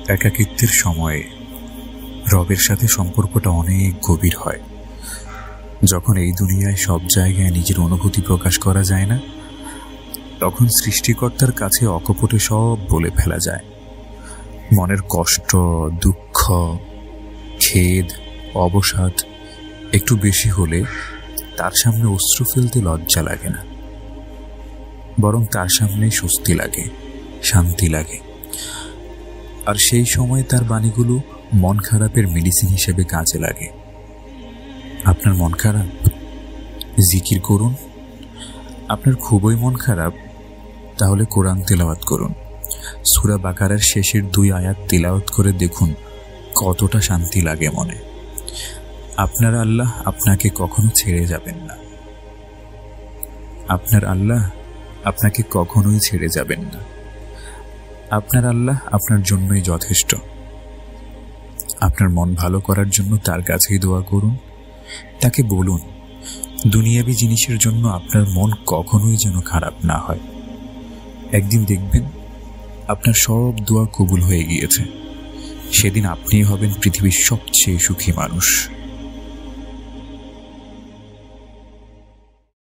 একাকিত্বের সময়ে রবের সাথে সম্পর্কটা অনেক গভীর হয়। যখন এই দুনিয়ায় সব জায়গায় নিজের অনুভূতি প্রকাশ করা যায় না, তখন সৃষ্টিকর্তার কাছে অকপটে সব বলে ফেলা যায়। মনের কষ্ট, দুঃখ, খেদ, অবসাদ একটু বেশি হলে তার সামনে অশ্রু ফেলতে লজ্জা লাগে না, বরং তার সামনে স্বস্তি লাগে, শান্তি লাগে। আর সেই সময় তার বাণীগুলো মন খারাপের মেডিসিন হিসেবে কাজে লাগে। আপনার মন খারাপ, জিকির করুন। আপনার খুবই মন খারাপ, তাহলে কোরআন তেলাওয়াত করুন। সূরা বাকারার শেষের 2 আয়াত তেলাওয়াত করে দেখুন কতটা শান্তি লাগে মনে। আপনার আল্লাহ আপনাকে কখনো ছেড়ে যাবেন না। আপনার আল্লাহ আপনাকে কখনোই ছেড়ে যাবেন না। আপনার আল্লাহ আপনার জন্যই যথেষ্ট। আপনার মন ভালো করার জন্য তার কাছেই দোয়া করুন। তাকে বলুন দুনিয়াবি জিনিসের জন্য আপনার মন কখনোই যেন খারাপ না হয়। একদিন দেখবেন আপনার সব দোয়া কবুল হয়ে গিয়েছে। সেদিন আপনিই হবেন পৃথিবীর সবচেয়ে সুখী মানুষ।